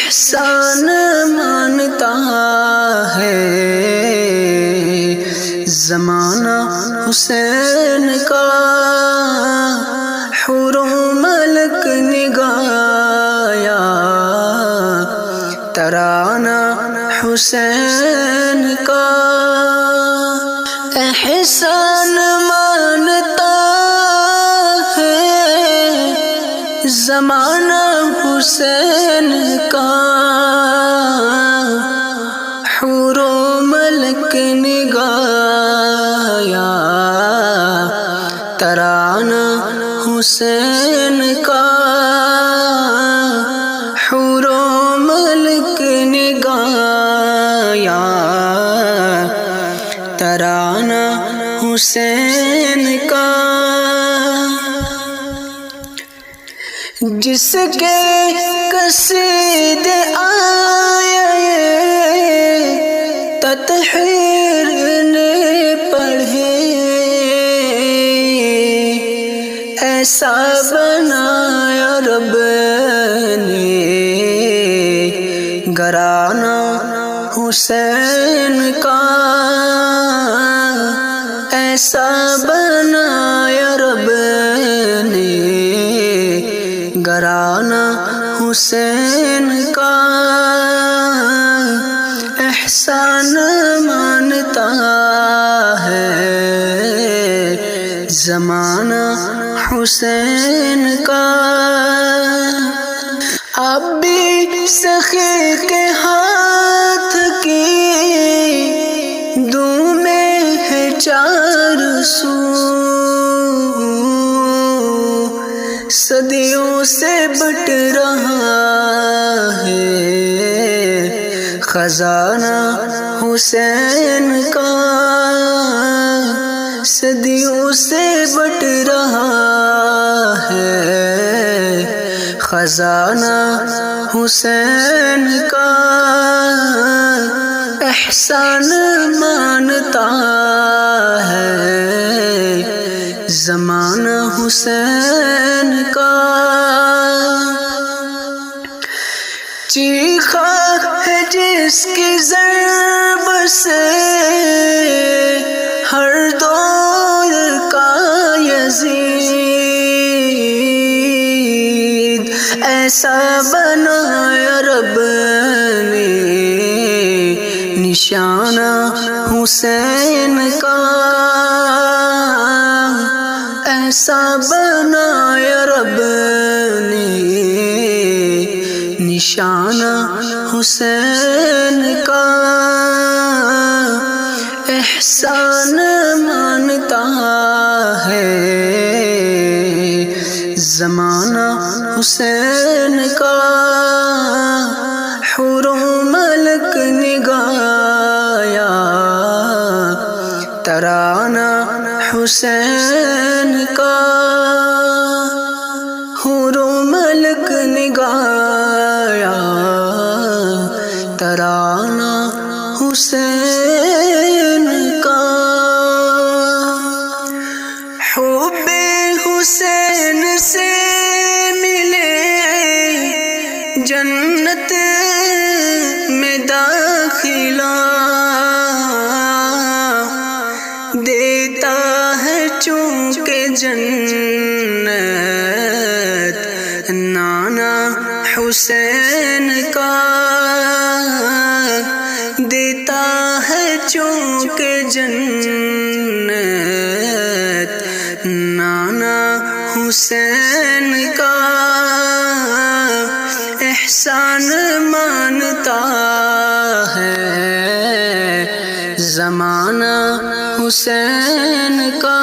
احسان مانتا ہے زمانہ حسین کا، حور و ملک نگایا ترانہ حسین کا، احسان مانتا ہے زمانہ حسین کا، حور و ملک نگایا ترانہ حسین کا، حور و ملک نگایا ترانہ حسین کا، جس کے قصیدے آئے تطہیر نے پڑھے، ایسا بنایا رب نے گھرانہ حسین کا، ایسا بنایا رب نے گھرانہ حسین کا، احسان مانتا ہے زمانہ حسین کا، اب بھی سخی کے ہاتھ کی دوں میں ہے چار سو، صدیوں سے بٹ رہا ہے خزانہ حسین کا، صدیوں سے بٹ رہا ہے خزانہ حسین کا، احسان مانتا ہے زمانہ حسین کا، چیخا ہے جس کی ضرب سے ہر دور کا یزید، ایسا بنایا رب نے نشانہ حسین کا، ایسا بنایا رب نے نشانہ حسین کا، احسان مانتا ہے زمانہ حسین کا، حور و ملک نگایا ترانہ حسین کا، حور و ملک نگایا ترانہ حسین کا، حب حسین سے ملے جنت میں داخلہ، دیتا ہے چونکہ جنت نانا حسین کا، دیتا ہے چونکہ جنت نانا حسین کا، احسان مانتا ہے زمانہ حسین کا،